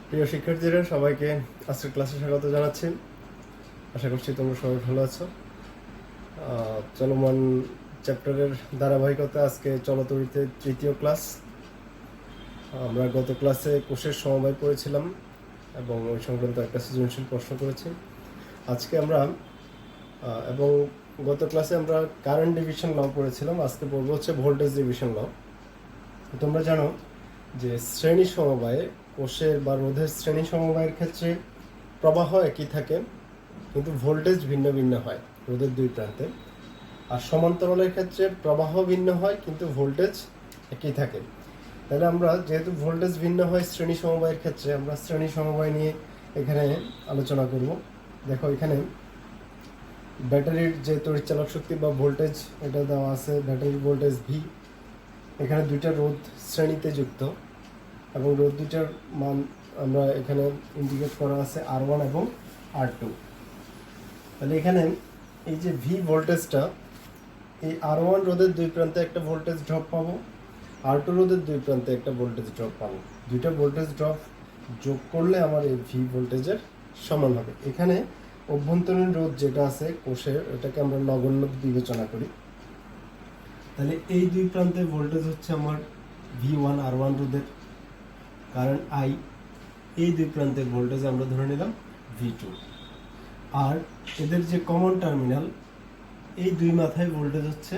প্রিয় শিক্ষার্থীরা, সবাইকে আজকের ক্লাসে স্বাগত জানাচ্ছি। আশা করছি তোমরা সবাই ভালো আছো। চলমান চ্যাপ্টারের ধারাবাহিকতা আজকে চলতরিতে তৃতীয় ক্লাস। আমরা গত ক্লাসে কোষের সমবায় পড়েছিলাম এবং ওই সংক্রান্ত একটা সৃজনশীল প্রশ্ন করেছি। আজকে আমরা এবং গত ক্লাসে আমরা কারেন্ট ডিভিশন ল পড়েছিলাম। আজকে পড়বো হচ্ছে ভোল্টেজ ডিভিশন ল। তোমরা জানো যে শ্রেণী সমবায়ে কোষের বা রোধের শ্রেণী সমবায়ের ক্ষেত্রে প্রবাহ একই থাকে, কিন্তু ভোল্টেজ ভিন্ন ভিন্ন হয় রোধের দুই প্রান্তে। আর সমান্তরালের ক্ষেত্রে প্রবাহ ভিন্ন হয় কিন্তু ভোল্টেজ একই থাকে। তাহলে আমরা যেহেতু ভোল্টেজ ভিন্ন হয় শ্রেণী সমবায়ের ক্ষেত্রে, আমরা শ্রেণী সমবায় নিয়ে এখানে আলোচনা করব। দেখো, এখানে ব্যাটারির যে তড়িৎচালক শক্তি বা ভোল্টেজ এটা দেওয়া আছে, ব্যাটারির ভোল্টেজ ভি। এখানে দুইটা রোধ শ্রেণীতে যুক্ত এবং রোধ দুইটার মান আমরা এখানে ইন্ডিকেট করা আছে R1 এবং R2। তাহলে এখানে এই যে ভি ভোল্টেজটা, এই R1 রোধের দুই প্রান্তে একটা ভোল্টেজ ড্রপ পাবো, R2 রোধের দুই প্রান্তে একটা ভোল্টেজ ড্রপ পাবো। দুইটা ভোল্টেজ ড্রপ যোগ করলে আমার এই ভি ভোল্টেজের সমান হবে। এখানে অভ্যন্তরীণ রোধ যেটা আছে কোষের, এটাকে আমরা নগণ্য বিবেচনা করি। তাহলে এই দুই প্রান্তে ভোল্টেজ হচ্ছে আমার V1 R1 রোধের কারেন্ট I। এই দুই প্রান্তের ভোল্টেজ আমরা ধরে নিলাম V2। আর এদের যে কমন টার্মিনাল, এই দুই মাথায় ভোল্টেজ হচ্ছে,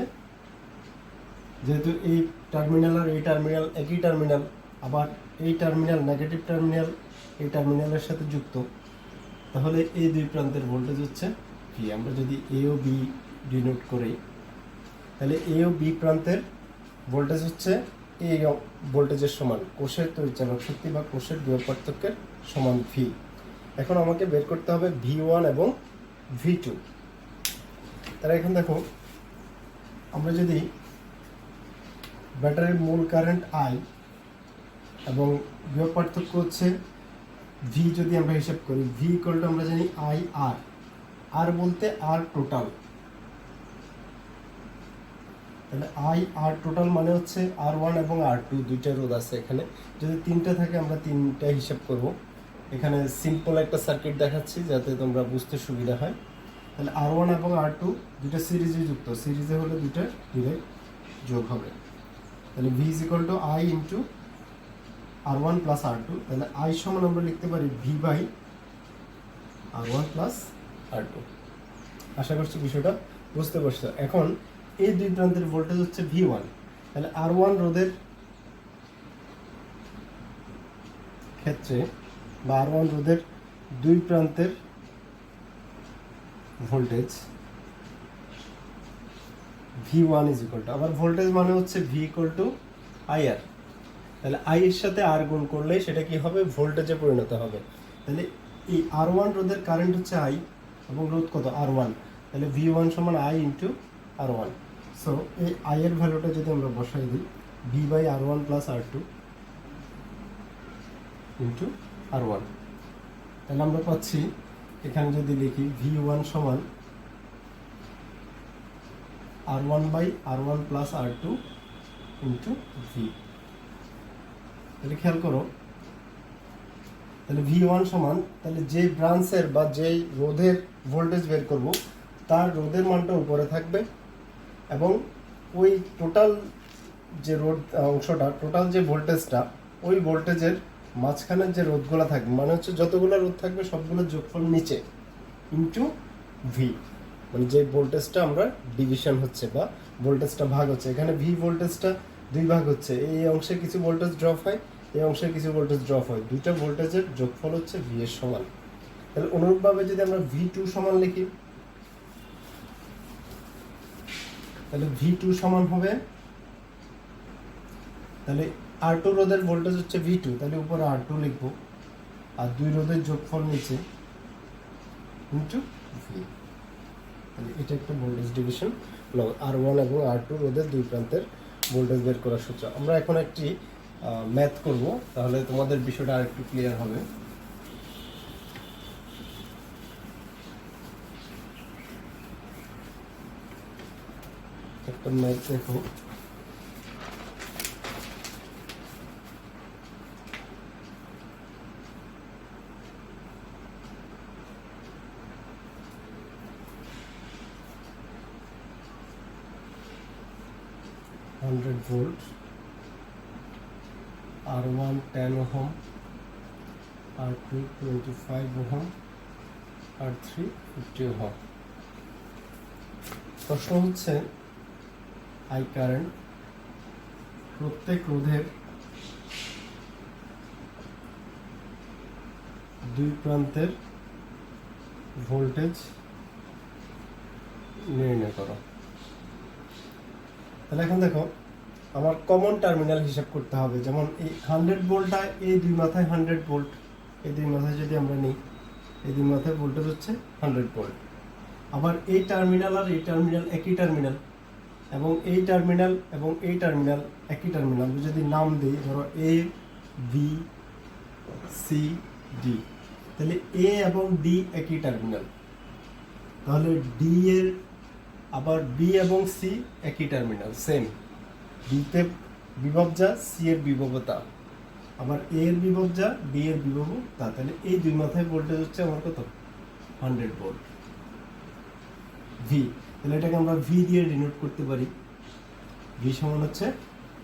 যেহেতু এই টার্মিনাল আর এই টার্মিনাল একই টার্মিনাল, আবার এই টার্মিনাল নেগেটিভ টার্মিনাল এই টার্মিনালের সাথে যুক্ত, তাহলে এই দুই প্রান্তের ভোল্টেজ হচ্ছে V। আমরা যদি A ও B ডিনোট করি, তাহলে A ও B প্রান্তের ভোল্টেজ হচ্ছে এই ভোল্টেজের সমান, কোষের তড়িৎচালক শক্তি বা কোষের বিভব পার্থক্যের সমান V। এখন আমাকে বের করতে হবে V1 এবং V2। তাহলে এখন দেখো, আমরা যদি ব্যাটারির মূল কারেন্ট I এবং বিভব পার্থক্য হচ্ছে V, যদি আমরা হিসাব করি V ইকুয়াল টু আমরা জানি IR। আর বলতে R টোটাল। তাহলে IR টোটাল মানে হচ্ছে R1 এবং R2 দুইটা রোধ আছে এখানে। যদি তিনটা থাকে আমরা তিনটা হিসাব করব। এখানে সিম্পল একটা সার্কিট দেখাচ্ছি যাতে তোমরা বুঝতে সুবিধা হয়। তাহলে R1 এবং R2 দুইটা সিরিজে যুক্ত, সিরিজে হলে দুইটা ডিরেক্ট যোগ হবে। তাহলে V is equal two I into R1 plus R2। তাহলে I সমান আমরা লিখতে পারি V by R1 plus R2। আশা করছি বিষয়টা বুঝতে পারছো। এখন এই দুই প্রান্তের ভোল্টেজ হচ্ছে V1। তাহলে R1 রোধের ক্ষেত্রে বা R1 রোধের দুই প্রান্তের voltage V1 is equal two, আবার ভোল্টেজ মানে হচ্ছে V ইকুয়াল টু IR। তাহলে I এর সাথে R গুণ করলে সেটা কি হবে, ভোল্টেজে পরিণত হবে। তাহলে এই R1 রোধের কারেন্ট হচ্ছে I এবং রোধ কত R1। তাহলে V1 সমান I ইন্টু R1। সো এই I এর ভ্যালুটা যদি আমরা বসাই দিই, V by R1 plus R2 into R1, তাহলে আমরা পাচ্ছি এখানে যদি লিখি V1 সমান R1 by R1 plus R2 into V। তাহলে খেয়াল করো, তাহলে V1 সমান, তাহলে যে ব্রাঞ্চের বা যেই রোধের ভোল্টেজ বের করব তার রোধের মানটা উপরে থাকবে এবং ওই টোটাল যে রোধ অংশটা, টোটাল যে ভোল্টেজটা, ওই ভোল্টেজের মাঝখানের যে রোধগুলো থাকবে, মানে হচ্ছে যতগুলো রোধ থাকবে সবগুলোর যোগফল নিচে ইন্টু V। মানে যে ভোল্টেজটা আমরা ডিভিশন হচ্ছে বা ভোল্টেজটা ভাগ হচ্ছে, এখানে V ভোল্টেজটা দুই ভাগ হচ্ছে, এই অংশে কিছু ভোল্টেজ ড্রপ হয়, এই অংশে কিছু ভোল্টেজ ড্রপ হয়, দুইটা ভোল্টেজের যোগফল হচ্ছে V এর সমান। তাহলে অনুরূপভাবে যদি আমরা V2 সমান লিখি, তাহলে V2 সমান হবে, তাহলে R2 রোধের ভোল্টেজ হচ্ছে V2, তাহলে উপরে R2 লিখব, আর দুই রোধের যোগফল নিচে ইন্টু V। তাহলে এটা একটা ভোল্টেজ ডিভিশন R1 এবং R2 রোধের দুই প্রান্তের ভোল্টেজ বের করার সূত্র। আমরা এখন একটি ম্যাথ করব, তাহলে তোমাদের বিষয়টা আরেকটু ক্লিয়ার হবে। একটা ম্যাথ দেখো, 100 volt, R1 10 ohm, R2 25 ohm, R3 50 ohm। প্রশ্ন হচ্ছে আই কারেন্ট প্রত্যেক রোধের দুই প্রান্তের ভোল্টেজ নির্ণয় করো। তাহলে এখন দেখো আমার কমন টার্মিনাল হিসাব করতে হবে, যেমন এই 100 ভোল্টটা এই দুই মাথায় 100 ভোল্ট, এই দুই মাথায় যদি আমরা নিই এই দুই মাথায় ভোল্টেজ হচ্ছে 100 ভোল্ট। আবার এই টার্মিনাল আর এই টার্মিনাল একই টার্মিনাল, এবং এই টার্মিনাল এবং এই টার্মিনাল একই টার্মিনাল। আমি যদি নাম দিই ধরো এ বি সি ডি, তাহলে এ এবং ডি একই টার্মিনাল, তাহলে ডি এর আবার বি এবং সি একই টার্মিনাল, সেম। বিতে বিভব যা, সি এর বিভবতা, আবার এ এর বিভব যা, ডি এর বিভব তা। তাহলে এই দুই মাথায় ভোল্টেজ হচ্ছে আমার কত? 100 ভোল্ট, ভি। তাহলে এটাকে আমরা ভি দিয়ে ডিনোট করতে পারি, ভি সমান হচ্ছে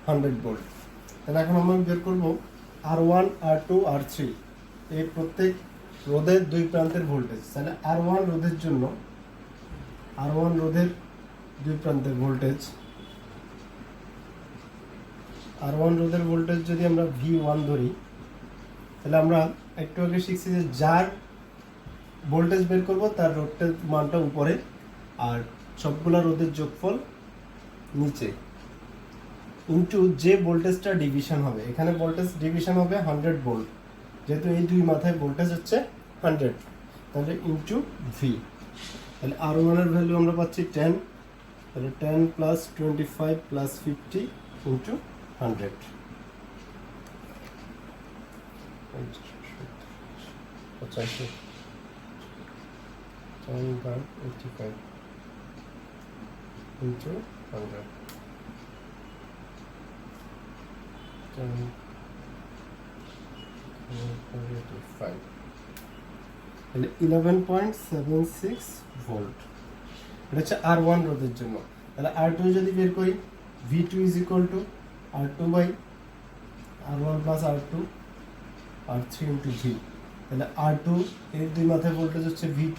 100 ভোল্ট। তাহলে এখন আমরা বের করব R1 R2 R3 এই প্রত্যেক রোধের দুই প্রান্তের ভোল্টেজ। তাহলে R1 রোধের জন্য R1 রোধের দুই প্রান্তের ভোল্টেজ, R1 রোধের ভোল্টেজ যদি আমরা V1 ধরি, তাহলে আমরা একটু আগে শিখছি যে যার ভোল্টেজ বের করব তার রোধের মানটা উপরে আর সবগুলা রোধের যোগফল নিচে, ইনটু যে ভোল্টেজটা ডিভিশন হবে। এখানে ভোল্টেজ ডিভিশন হবে 100 ভোল্ট, যেহেতু এই দুই মাথায় ভোল্টেজ হচ্ছে 100, তাহলে ইনটু ভি। তাহলে R1 এর ভ্যালু আমরা পাচ্ছি 10, তাহলে 10 প্লাস 25 প্লাস 50 ইনটু 100, 85 10/85 into 100, 10/85, তাহলে 11.76 ভোল্ট। এটা হচ্ছে R1 রোধের জন্য। তাহলে R2 যদি বের করি, V2 is equal to R2 by R1 plus R2 R3 into V। তাহলে R2 এর দুই মাথায় ভোল্টেজ হচ্ছে V2,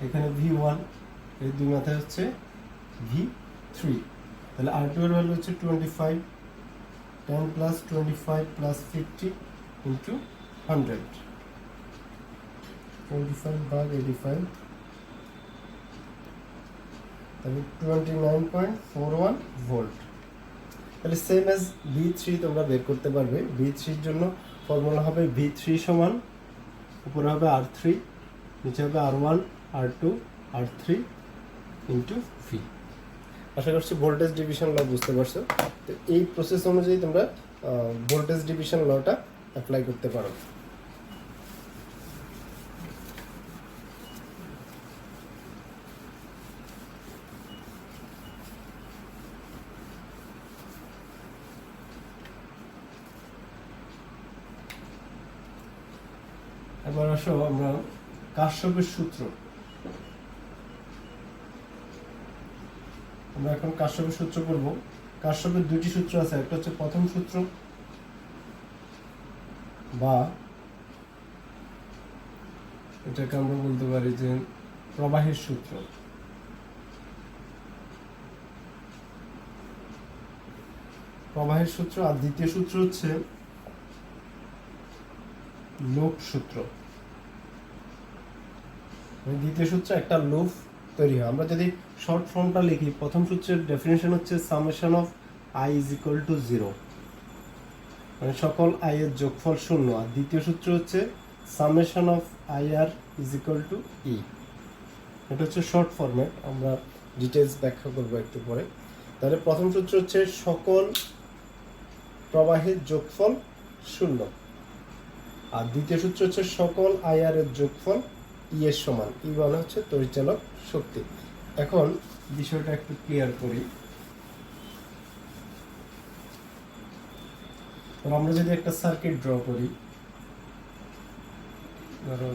এখানে V1 এর দুই মাথায় হচ্ছে V3। তাহলে R2 এর ভ্যালু হচ্ছে 25, 10 plus 25 plus 50 into 100, 25/85, তাহলে 29.41 ভোল্ট। তাহলে সেম অ্যাজ V3 তোমরা বের করতে পারবে। V3 এর জন্য ফর্মুলা হবে V3 সমান উপরে হবে R3, নিচে হবে R1 R2 R3 into V। আশা করছি ভোল্টেজ ডিভিশন ল বুঝতে পারছো। তো এই প্রসেস অনুযায়ী তোমরা ভোল্টেজ ডিভিশন লটা অ্যাপ্লাই করতে পারো। এবার আসো আমরা কারশফের সূত্র, আমরা এখন কারশফের সূত্র করব। কারশফের দুটি সূত্র আছে, একটা হচ্ছে প্রথম সূত্র বা এটাকে আমরা বলতে পারি যে প্রবাহের সূত্র। প্রবাহের সূত্র। আর দ্বিতীয় সূত্র হচ্ছে লুপ সূত্র। দ্বিতীয় সূত্রে একটা লুপ তৈরি হয়। আমরা যদি শর্ট ফর্মটা লিখি, প্রথম সূত্রের ডেফিনেশন হচ্ছে summation of I is equal two 0, মানে সকল আই এর যোগফল 0। আর দ্বিতীয় সূত্র হচ্ছে summation of I R is equal to E. এটা হচ্ছে শর্ট ফর্মেট, আমরা ডিটেলস ব্যাখ্যা করবো একটু পরে। তাহলে প্রথম সূত্র হচ্ছে সকল প্রবাহের যোগফল 0, আর দ্বিতীয় সূত্র হচ্ছে সকল আই আর এর যোগফল ই এর সমান। ই মানে হচ্ছে তড়িৎচালক শক্তি। এখন বিষয়টা একটু ক্লিয়ার করি। আমরা যদি একটা সার্কিট ড্র করি, ধরো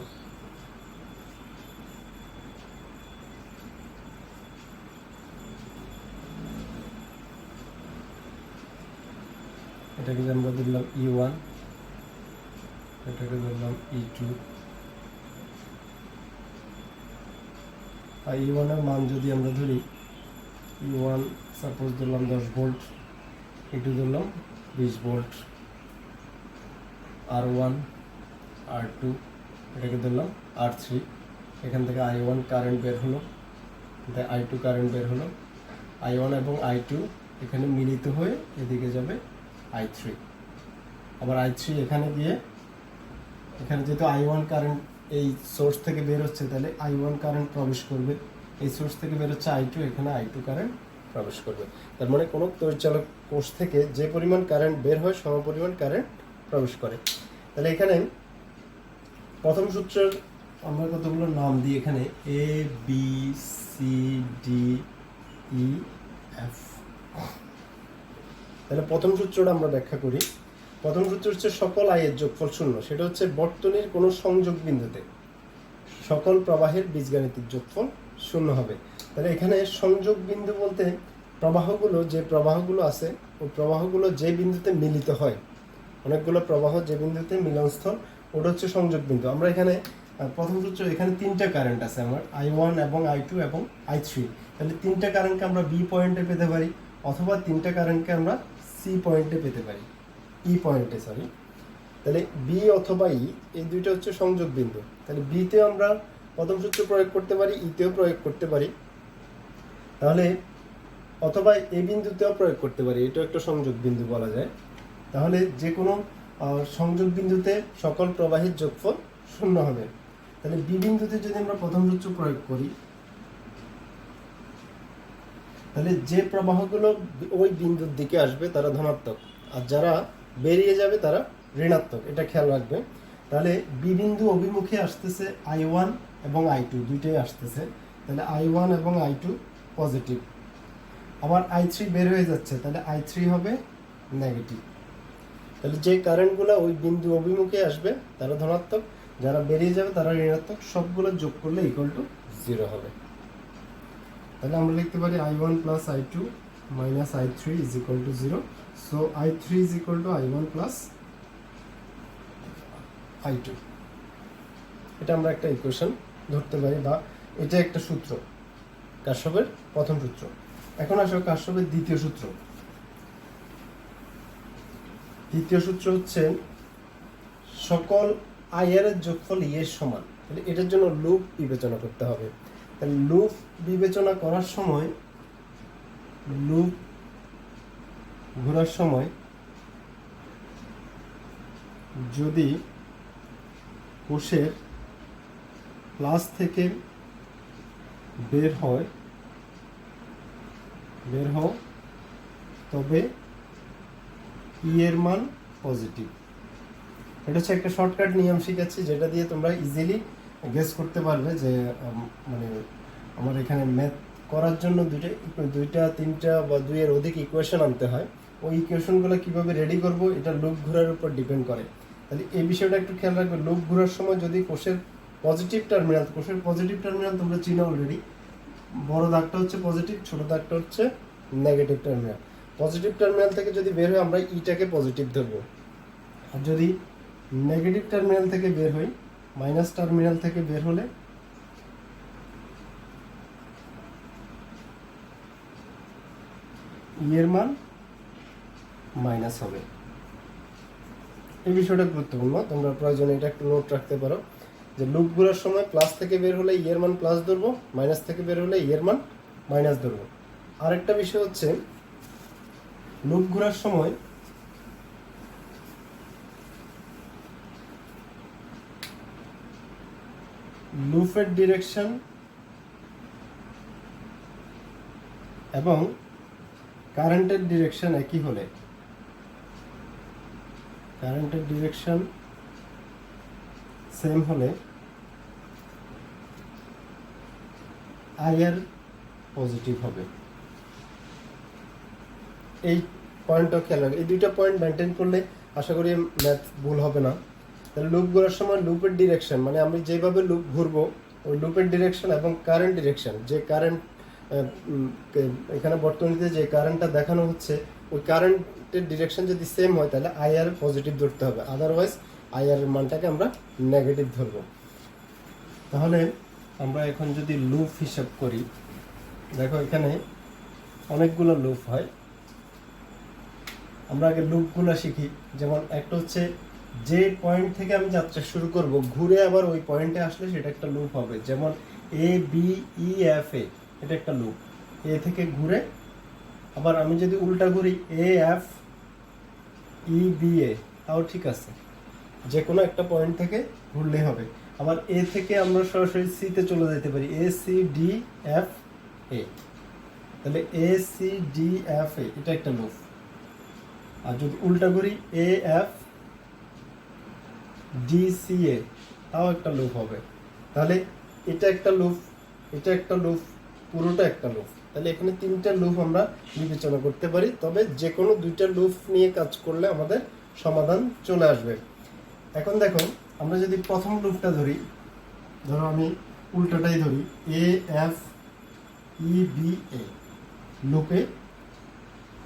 এটাকে যে আমরা ধরলাম E1, এটাকে ধরলাম E2। আর E1 এর মান যদি আমরা ধরি, E1 সাপোজ ধরলাম 10 ভোল্ট, E2 ধরলাম 20 ভোল্ট, R1 R2 এটাকে ধরলাম R3। এখান থেকে I1 কারেন্ট বের হলো, I2 কারেন্ট বের হলো, I1 এবং I2 এখানে মিলিত হয়ে এদিকে যাবে I3। আবার I3 এখানে গিয়ে, এখানে যেহেতু I1 কারেন্ট এই সোর্স থেকে বের হচ্ছে, তাহলে I1 কারেন্ট প্রবেশ করবে, এই সোর্স থেকে বের হচ্ছে I2, এখানে I2 কারেন্ট প্রবেশ করবে। তার মানে কোনো তড়িৎচালক কোষ থেকে যে পরিমাণ কারেন্ট বের হয় সমপরিমাণ কারেন্ট প্রবেশ করে। তাহলে এখানে প্রথম সূত্রের আমরা কতগুলো নাম দিই, এখানে A B C D E F। তাহলে প্রথম সূত্রটা আমরা ব্যাখ্যা করি। প্রথম সূত্র হচ্ছে সকল আয়ের যোগফল শূন্য। সেটা হচ্ছে বর্তনীর কোনো সংযোগ বিন্দুতে সকল প্রবাহের বীজগাণিতিক যোগফল শূন্য হবে। তাহলে এখানে সংযোগ বিন্দু বলতে প্রবাহগুলো, যে প্রবাহগুলো আছে ওই প্রবাহগুলো যে বিন্দুতে মিলিত হয়, অনেকগুলো প্রবাহ যে বিন্দুতে মিলনস্থল, ওটা হচ্ছে সংযোগ বিন্দু। আমরা এখানে প্রথম সূত্র, এখানে তিনটা কারেন্ট আছে আমার, I1 এবং I2 এবং I3। তাহলে তিনটা কারেন্টকে আমরা B পয়েন্টে পেতে পারি, অথবা তিনটা কারেন্টকে আমরা C পয়েন্টে পেতে পারি, E পয়েন্টে, সরি। তাহলে B অথবা E এই দুইটা হচ্ছে সংযোগ বিন্দু। তাহলে B তে আমরা প্রথম সূত্র প্রয়োগ করতে পারি, E তেও প্রয়োগ করতে পারি, তাহলে অথবা এই বিন্দুতেও প্রয়োগ করতে পারি, এটা একটা সংযোগ বিন্দু বলা যায়। তাহলে যে কোনো সংযোগ বিন্দুতে সকল প্রবাহের যোগফল শূন্য হবে। তাহলে বি বিন্দুতে যদি আমরা প্রথম সূত্র প্রয়োগ করি, তাহলে যে প্রবাহগুলো ওই বিন্দুর দিকে আসবে তারা ধনাত্মক, আর যারা বেরিয়ে যাবে তারা ঋণাত্মক, এটা খেয়াল রাখবে। তাহলে বি বিন্দু অভিমুখে আসতেছে I1 এবং I2 দুইটাই আসতেছে, তাহলে I1 এবং I2 পজিটিভ। আবার I3 বের হয়ে যাচ্ছে, তাহলে I3 হবে নেগেটিভ। তাহলে যে কারেন্টগুলো ওই বিন্দু অভিমুখে আসবে তারা ধনাত্মক, যারা বেরিয়ে যাবে তারা ঋণাত্মক, সবগুলো যোগ করলে ইকুয়াল টু 0 হবে। তাহলে আমরা লিখতে পারি I1 plus I2 minus I3 is equal two 0। So I3 is equal two I1 plus I2। এটা আমরা একটা ইকুয়েশন ধরতে পারি, বা এটা একটা সূত্র, কার্শফের প্রথম সূত্র। এখন আসো কার্শফের দ্বিতীয় সূত্র। দ্বিতীয় সূত্র হচ্ছে সকল আয়ের যোগফল E এর সমান। তাহলে এটার জন্য লুপ বিবেচনা করতে হবে। তাহলে লুপ বিবেচনা করার সময়, লুপ ঘোরার সময় যদি কোষের প্লাস থেকে বের হও, তবে E এর মান পজিটিভ। এটা হচ্ছে একটা শর্টকাট নিয়ম শিখাচ্ছি, যেটা দিয়ে তোমরা ইজিলি গেস করতে পারবে যে মানে আমার এখানে ম্যাথ করার জন্য দুইটা তিনটা বা দুইয়ের অধিক ইকুয়েশন আনতে হয়। ওই ইকুয়েশনগুলো কীভাবে রেডি করব এটা লুপ ঘোরার উপর ডিপেন্ড করে। তাহলে এই বিষয়টা একটু খেয়াল রাখবে। লুপ ঘোরার সময় যদি কোষের পজিটিভ টার্মিনাল তোমরা চিনো অলরেডি, বড় দাগটা হচ্ছে পজিটিভ, ছোট দাগটা হচ্ছে নেগেটিভ টার্মিনাল। পজিটিভ টার্মিনাল থেকে যদি বের হয় আমরা ইটাকে পজিটিভ ধরবো, আর যদি নেগেটিভ টার্মিনাল থেকে বের হই, মাইনাস টার্মিনাল থেকে বের হলে ই এর মান মাইনাস হবে। এই বিষয়টা গুরুত্বপূর্ণ, তোমরা প্রয়োজনে এটা একটু নোট রাখতে পারো যে লুপ ঘোরার সময় প্লাস থেকে বের হলে ই এর মান প্লাস ধরবো, মাইনাস থেকে বের হলে ই এর মান মাইনাস ধরবো। আরেকটা বিষয় হচ্ছে লুপ ঘোরার সময় লুপের ডিরেকশন এবং কারেন্টের ডিরেকশন একই হলে, কারেন্টের ডিরেকশন সেম হলে আইআর পজিটিভ হবে। এই পয়েন্টটা খেয়াল রাখবে। এই দুইটা পয়েন্ট মেনটেন করলে আশা করি ম্যাথ ভুল হবে না। তাহলে লুপ ঘোরার সময় লুপের ডিরেকশন, মানে আমি যেভাবে লুপ ঘুরবো ওই লুপের ডিরেকশন এবং কারেন্ট ডিরেকশন, যে কারেন্ট এখানে বর্তনীতে যে কারেন্টটা দেখানো হচ্ছে ওই কারেন্ট কারেন্টের ডিরেকশন যদি সেম হয় তাহলে আইআর পজিটিভ ধরতে হবে, আদারওয়াইজ আইআর এর মানটাকে আমরা নেগেটিভ ধরবো। তাহলে আমরা এখন যদি লুপ হিসাব করি, দেখো এখানে অনেকগুলো লুপ হয়। আমরা আগে লুপগুলো শিখি। যেমন একটা হচ্ছে যে পয়েন্ট থেকে আমি যাত্রা শুরু করব, ঘুরে আবার ওই পয়েন্টে আসলে সেটা একটা লুপ হবে। যেমন এ বি ই এফ এ, এটা একটা লুপ। এ থেকে ঘুরে আবার আমি যদি উল্টা ঘুরি A F E B A, তাও ঠিক আছে, যে কোনো একটা পয়েন্ট থেকে ঘুরলেই হবে। আবার এ থেকে আমরা সরাসরি সিতে চলে যেতে পারি, A C D F A, তাহলে A C D F A, এটা একটা লুপ। আর যদি উল্টা করি A F D C A, তাও একটা লুপ হবে। তাহলে এটা একটা লুপ, এটা একটা লুপ, পুরোটা একটা লুপ। তাহলে এখানে তিনটা লুপ আমরা বিবেচনা করতে পারি, তবে যে কোনো দুইটা লুপ নিয়ে কাজ করলে আমাদের সমাধান চলে আসবে। এখন দেখো আমরা যদি প্রথম লুপটা ধরি, ধরো আমি উল্টাটাই ধরি, A F E B A, লুপে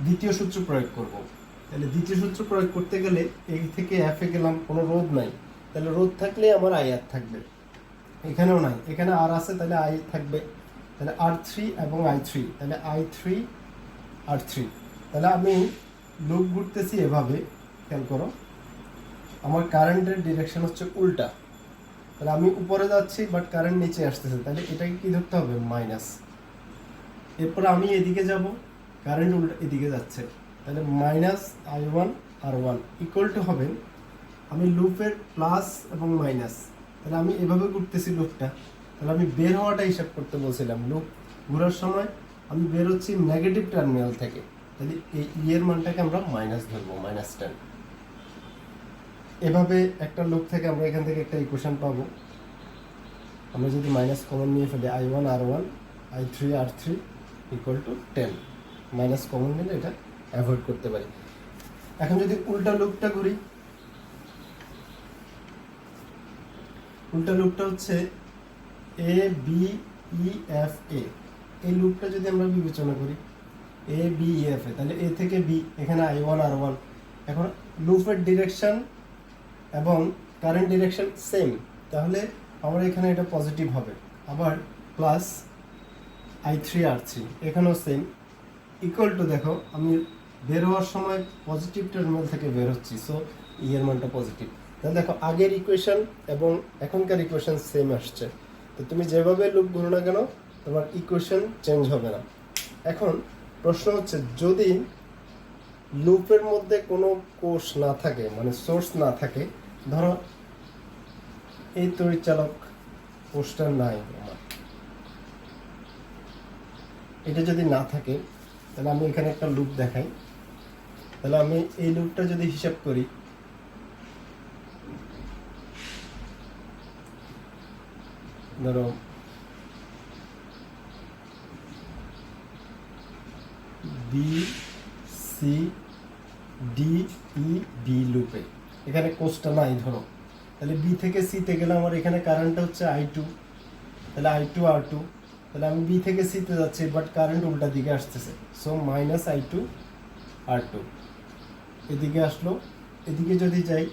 দ্বিতীয় সূত্র প্রয়োগ করব। তাহলে দ্বিতীয় সূত্র প্রয়োগ করতে গেলে এই থেকে এফে গেলাম, কোনো রোধ নাই, তাহলে রোধ থাকলে আমার আই আর থাকবে। এখানেও নাই, এখানে আর আছে, তাহলে আই থাকবে। তাহলে আর থ্রি এবং আই থ্রি, তাহলে আই থ্রি আর থ্রি। তাহলে আমি লুপ ঘুরতেছি এভাবে, খেয়াল করো আমার কারেন্টের ডিরেকশন হচ্ছে উল্টা। তাহলে আমি উপরে যাচ্ছি বাট কারেন্ট নিচে আসতেছে, তাহলে এটাকে কি ধরতে হবে? মাইনাস। এরপর আমি এদিকে যাব, কারেন্ট উল্টা এদিকে যাচ্ছে, তাহলে minus I one R one equal to হবে, আমি লুপের প্লাস এবং মাইনাস, তাহলে আমি এভাবে ঘুরতেছি লুপটা, তাহলে আমি বের হওয়াটা হিসাব করতে বলছিলাম। লুপ ঘোরার সময় আমি বের হচ্ছি নেগেটিভ টার্মিনাল থেকে, তাহলে এই এর মানটাকে আমরা মাইনাস ধরবো, -10। এভাবে একটা লুপ থেকে আমরা এখান থেকে একটা ইকুয়েশন পাবো। আমরা যদি মাইনাস কমন নিয়ে ফেলি, I one R one I three R three equal to 10, minus common নিলে এটা অ্যাভয়েড করতে পারি। এখন যদি উল্টা লুপটা করি, উল্টা লুপটা হচ্ছে এ বি ই এফ এ, এই লুপটা যদি আমরা বিবেচনা করি এ বি ই এফ এ, তাহলে এ থেকে বি, এখানে আই ওয়ান আর ওয়ান। এখন লুপের ডিরেকশন এবং কারেন্ট ডিরেকশন সেম, তাহলে আমার এখানে এটা পজিটিভ হবে। আবার plus I three R three, এখানেও সেম, ইকুয়াল টু, দেখো আমি বের হওয়ার সময় পজিটিভ টার্মিনাল থেকে বের হচ্ছি, সো এর মানটা পজিটিভ। তাহলে দেখো আগের ইকুয়েশন এবং এখনকার ইকুয়েশন সেম আসছে, তো তুমি যেভাবে লুপ ঘুরো না কেন তোমার ইকুয়েশন চেঞ্জ হবে না। এখন প্রশ্ন হচ্ছে, যদি লুপের মধ্যে কোনো কোষ না থাকে, মানে সোর্স না থাকে, ধরো এই তড়িৎচালক কোষটা নাই আমার, এটা যদি না থাকে, তাহলে আমি এখানে একটা লুপ দেখাই। তাহলে আমি এই লুপটা যদি হিসাব করি, ধরো B C D E B লুপে, এখানে কোষটা নাই ধরো, তাহলে বি থেকে সিতে গেলে আমার এখানে কারেন্টটা হচ্ছে আই টু, তাহলে আই টু আর টু, তাহলে আমি বি থেকে সিতে যাচ্ছি বাট কারেন্ট উল্টা দিকে আসতেছে, so minus I two R two. এদিকে আসলো, এদিকে যদি যাই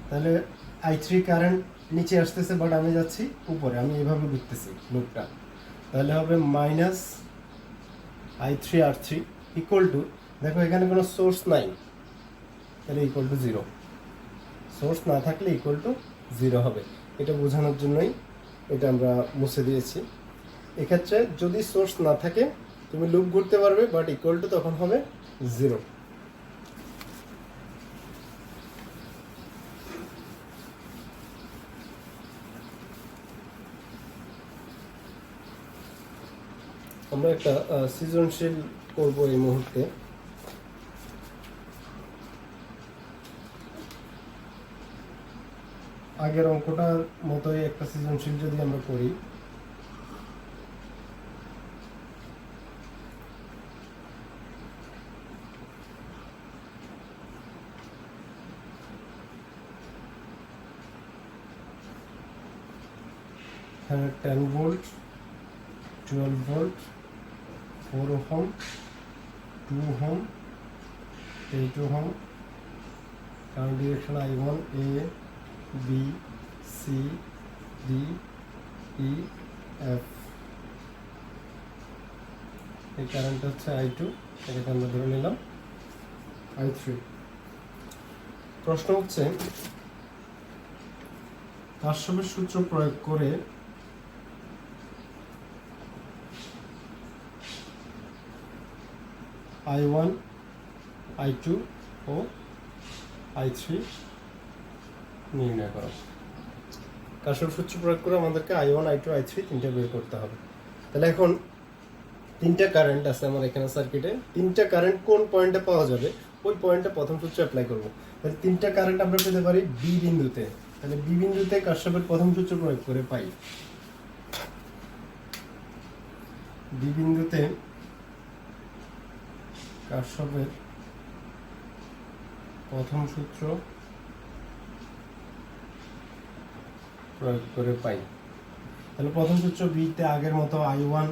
তাহলে আই থ্রি কারেন্ট নিচে আসতেছে বাট আমি যাচ্ছি উপরে, আমি এভাবে ঘুরতেছি লুপটা, তাহলে হবে minus I three R three equal to, দেখো এখানে কোনো সোর্স নাই, তাহলে ইকুয়াল টু জিরো। সোর্স না থাকলে ইকুয়াল টু জিরো হবে, এটা বোঝানোর জন্যই এটা আমরা মুছে দিয়েছি। এক্ষেত্রে যদি সোর্স না থাকে তুমি লুপ ঘুরতে পারবে, বাট ইকুয়াল টু তখন হবে জিরো। আমরা একটা সৃজনশীল করব এই মুহূর্তে। আগের অঙ্কটার মতোই একটা সৃজনশীল যদি আমরা করি, এখানে 10 volt, 12 volt, 4 ohm, 2 ohm, A2 ohm, current direction I1 A B C D E F, এই কারেন্ট হচ্ছে I2, এটাকে আমরা ধরে নিলাম I3। প্রশ্ন হচ্ছে কারশফের সূত্র প্রয়োগ করে I1 I2 ও I3 নির্ণয় করো। কারশফের সূত্র প্রয়োগ করে আমাদেরকে I1 I2 I3 তিনটা বের করতে হবে। তাহলে এখন তিনটা কারেন্ট আছে আমার এখানে সার্কিটে, তিনটা কারেন্ট কোন পয়েন্টে পাওয়া যাবে ওই পয়েন্টে প্রথম সূত্র অ্যাপ্লাই করব। তাহলে তিনটা কারেন্ট আমরা পেতে পারি বি বিন্দুতে, তাহলে বি বিন্দুতে কারশফের প্রথম সূত্র প্রয়োগ করে পাই। বি বিন্দুতে কারশফের প্রথম সূত্র প্রয়োগ করে পাই। তাহলে প্রথম সূত্র বিতে আগের মতো I1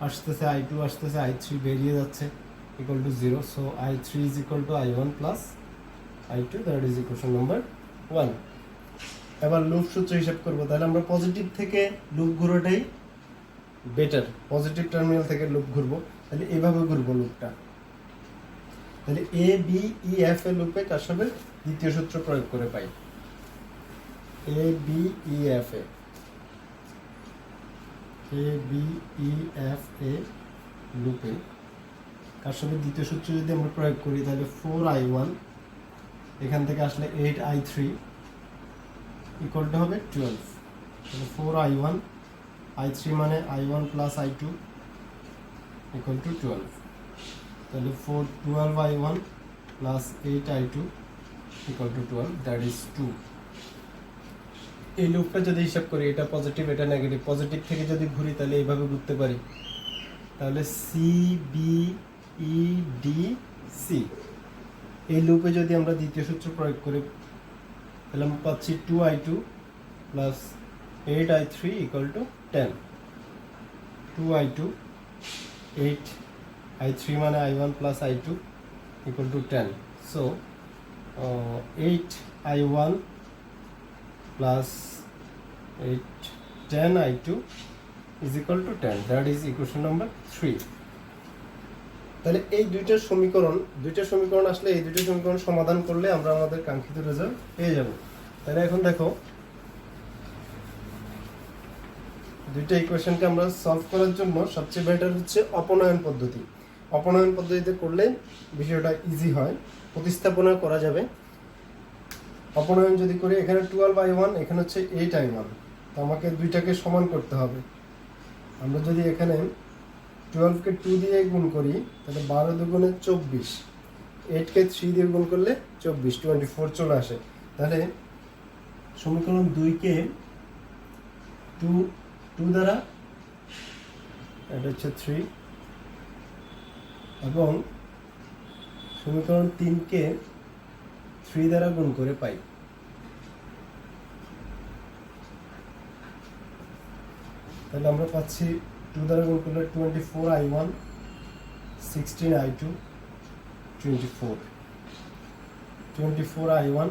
আসতেছে, I2 আসতেছে, I3 বেরিয়ে যাচ্ছে, equal to 0। So I3 is equal two I1 plus I2, that is equation number 1। এবার লুপ সূত্র হিসাব করবো। তাহলে আমরা পজিটিভ থেকে লুপ ঘুরোটাই বেটার, পজিটিভ টার্মিনাল থেকে লুপ ঘুরবো। তাহলে এভাবে ঘুরবো লুপটা। তাহলে এ বি ই এফ এর লুপে কারশফের দ্বিতীয় সূত্র প্রয়োগ করে পাই। A B E F A, A B E F A লুপে কারশফের দ্বিতীয় সূত্র যদি আমরা প্রয়োগ করি তাহলে 4I1 এখান থেকে আসলে 8I3 ইকুয়াল টু হবে 12। তাহলে 4I1 I3 মানে I1 plus I2 equal to 12। তাহলে 12I1 plus 8I2 equal to 12, that is 2। এই লুপটা যদি হিসাব করি, এটা পজিটিভ এটা নেগেটিভ, পজিটিভ থেকে যদি ঘুরি তাহলে এইভাবে ঘুরতে পারি। তাহলে C B E D C, এই লুপে যদি আমরা দ্বিতীয় সূত্র প্রয়োগ করি তাহলে আমরা পাচ্ছি 2I2 plus 8I3 equal to 10। 2I2 8I3 মানে I1 plus I2 equal to 10। So 8I1 plus 10I2 is equal to 10, that is equation number 3। তাহলে এই দুইটা সমীকরণ আসলে এই দুইটা সমীকরণ সমাধান করলে আমরা আমাদের কাঙ্ক্ষিত রেজাল্ট পেয়ে যাব। তাহলে এখন দেখো দুইটা ইকুয়েশনকে আমরা সলভ করার জন্য সবচেয়ে বেটার হচ্ছে অপনয়ন পদ্ধতি। অপনয়ন পদ্ধতিতে করলে বিষয়টা ইজি হয়, প্রতিস্থাপনা করা যাবে। অপনয়ন যদি করি, এখানে 12I1 এখানে হচ্ছে 8I1, তো আমাকে দুইটাকে সমান করতে হবে। আমরা যদি এখানে 12কে 2 দিয়ে গুণ করি তাহলে 12 দুগুণে 24, 8কে 3 দিয়ে গুণ করলে 24 চলে আসে। তাহলে সমীকরণ 2কে 2 দ্বারা, এটা হচ্ছে 3, এবং সমীকরণ 3কে 3 দ্বারা গুণ করে পাই। তাহলে আমরা পাচ্ছি 2 দ্বারা গুণ করলে 24I1, 16I2, 24I1,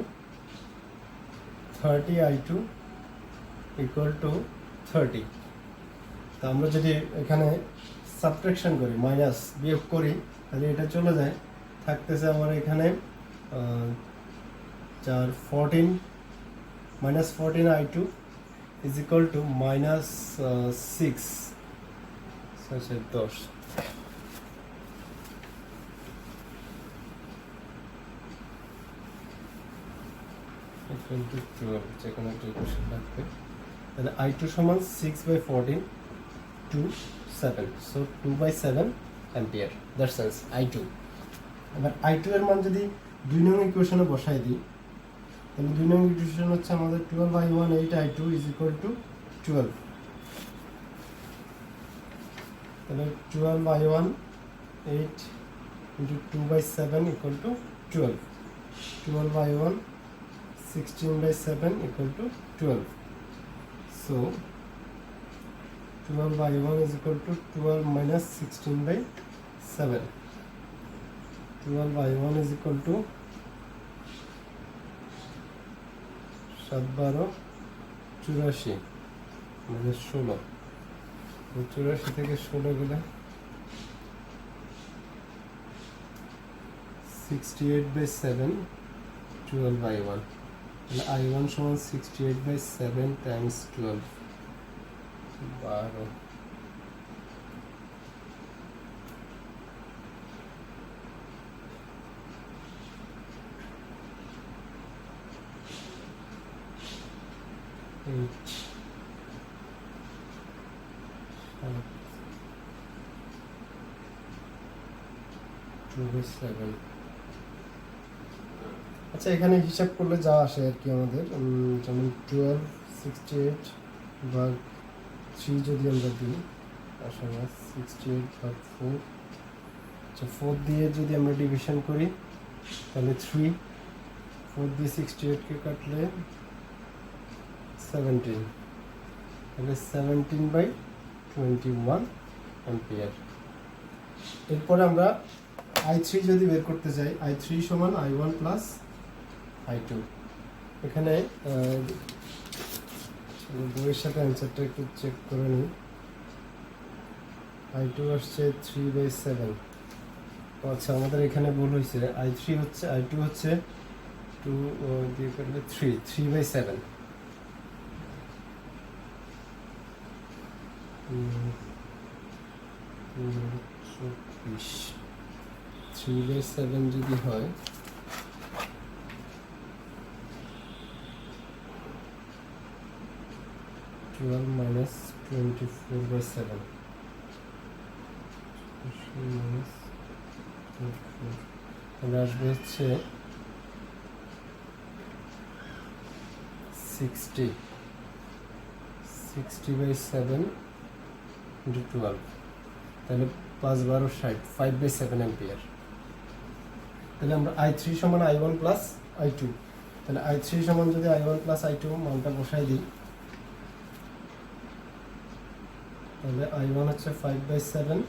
30I2 equal to 30। তা আমরা যদি এখানে সাবট্রাকশন করি, মাইনাস বিয়োগ করি, তাহলে এটা চলে যায়, থাকতেছে আমার এখানে 14 minus 14I2 is equal to minus 6, so 10। equal to 12, যেখানে একটা ইকুয়েশন থাকবে। তাহলে I2 সমান 6/14 to 7, so 2/7 ampere, that's sense I2। এবার I2 এর মান যদি 2 নং ইকুয়েশনে বসাই দিই তাহলে 2 নং ইকুয়েশন হচ্ছে আমাদের 12I1 8I2 is equal to 12। তাহলে 12I1 8 into 2/7 equal to 12, 12I1 16/7 equal to 12, so 12I1 is equal to 12 minus 16/7, 12i1 is equal to 7 12 84 মানে 16, 84 থেকে 16 গেলে 68/7 12i1, তাহলে i1 সমান 68/7 টাইমস 12 12। আচ্ছা, এখানে হিসাব করলে যা আসে আর কি আমাদের, যেমন 12 68 ভাগ 3 যদি আমরা দিই, আসলে 68 ভাগ 4, আচ্ছা 4 দিয়ে যদি আমরা ডিভিশন করি তাহলে 3, 4 দিয়ে 68কে কাটলে 17, তাহলে 17/21 অ্যাম্পিয়ার। এরপরে আমরা i3 যদি বের করতে চাই, i3 সমান i1 প্লাস i2। এখানে বইয়ের সাথে অ্যান্সারটা একটু চেক করে নিই। i2 আসছে 3/7। আচ্ছা, আমাদের এখানে ভুল হয়েছে, i2 হচ্ছে 2 দিয়ে করলে 3/7। 3/7 যদি হয়, -12 -24/7, তাহলে আসবে হচ্ছে 60/7 × 12, তাহলে 5 12 60, 5/7 অ্যাম্পিয়ার। তাহলে আমরা i3 সমান i1 প্লাস i2, তাহলে i3 সমান যদি i1 প্লাস i2 মানটা বসাই দিই, তাহলে i1 হচ্ছে 5/7,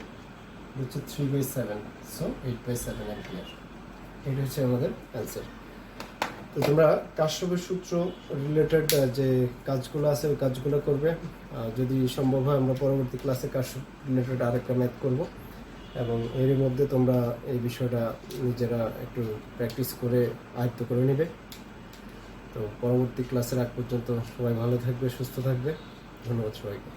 হচ্ছে 3/7, সো 8/7 অ্যাম্পিয়ার। এটা হচ্ছে আমাদের অ্যান্সার। তো তোমরা কাশ্যপের সূত্র রিলেটেড যে কাজগুলো আছে ওই কাজগুলো করবে। যদি সম্ভব হয় আমরা পরবর্তী ক্লাসে কাশ্যপ রিলেটেড আরেকটা ম্যাথ করব, এবং এর মধ্যে তোমরা এই বিষয়টা নিজেরা একটু প্র্যাকটিস করে আয়ত্ত করে নেবে। তো পরবর্তী ক্লাসের আগ পর্যন্ত সবাই ভালো থাকবে, সুস্থ থাকবে। ধন্যবাদ সবাইকে।